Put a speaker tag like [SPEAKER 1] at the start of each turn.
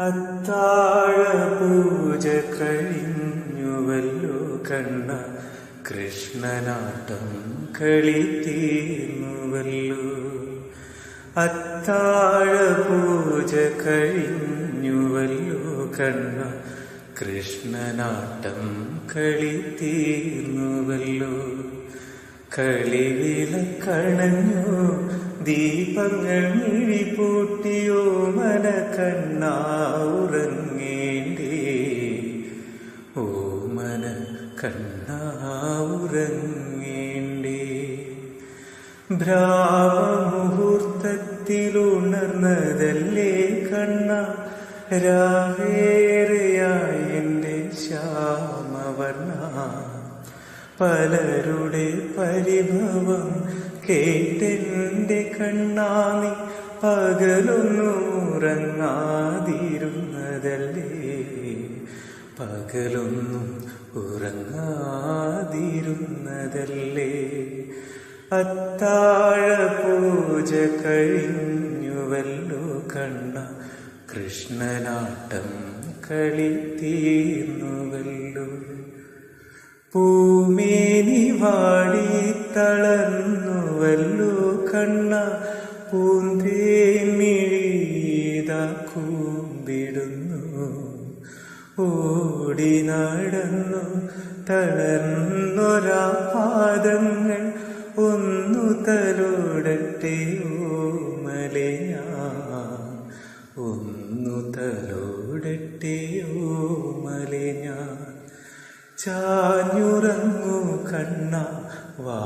[SPEAKER 1] അത്താഴ പൂജ കഴിഞ്ഞുവല്ലോ കണ്ണ, കൃഷ്ണനാട്ടം കളി തീർന്നുവല്ലോ. അത്താഴ പൂജ കഴിഞ്ഞുവല്ലോ കണ്ണ, കൃഷ്ണനാട്ടം കളി തീർന്നുവല്ലോ. കളിവിളക്കണഞ്ഞു ദീപങ്ങൾ മിഴിപൂട്ടിയോ മന കണ്ണാ ഉറങ്ങേണ്ടേ, ഓ മന കണ്ണാ ഉറങ്ങേണ്ടേ. ബ്രാഹ്മമുഹൂർത്തത്തിലുണർന്നതല്ലേ കണ്ണ, രാവേറെയായി എൻ്റെ ശ്യാമവർണ്ണ. പലരുടെ പരിഭവം കേട്ടെന്റെ കണ്ണാനി പകലൊന്നും ഉറങ്ങാതിരുന്നതല്ലേ, പകലൊന്നും ഉറങ്ങാതിരുന്നതല്ലേ. അത്താഴ പൂജ കഴിഞ്ഞുവല്ലോ കണ്ണ, കൃഷ്ണനാട്ടം കളി തീർന്നുവല്ലോ. പൂമേനി വാടി തളർന്നുവല്ലോ കണ്ണ, പൂന്തേൻമിഴിതാ കൂമ്പിടുന്നു. ഓടി നടന്നു തളർന്നൊരാ പാദങ്ങൾ ഒന്നു തലോടട്ടെ ഓമലെ ഞാൻ, ഒന്നു തലോടട്ടെ ഓമലെ ഞാൻ. ചാഞ്ഞുറങ്ങൂ കണ്ണ വാ.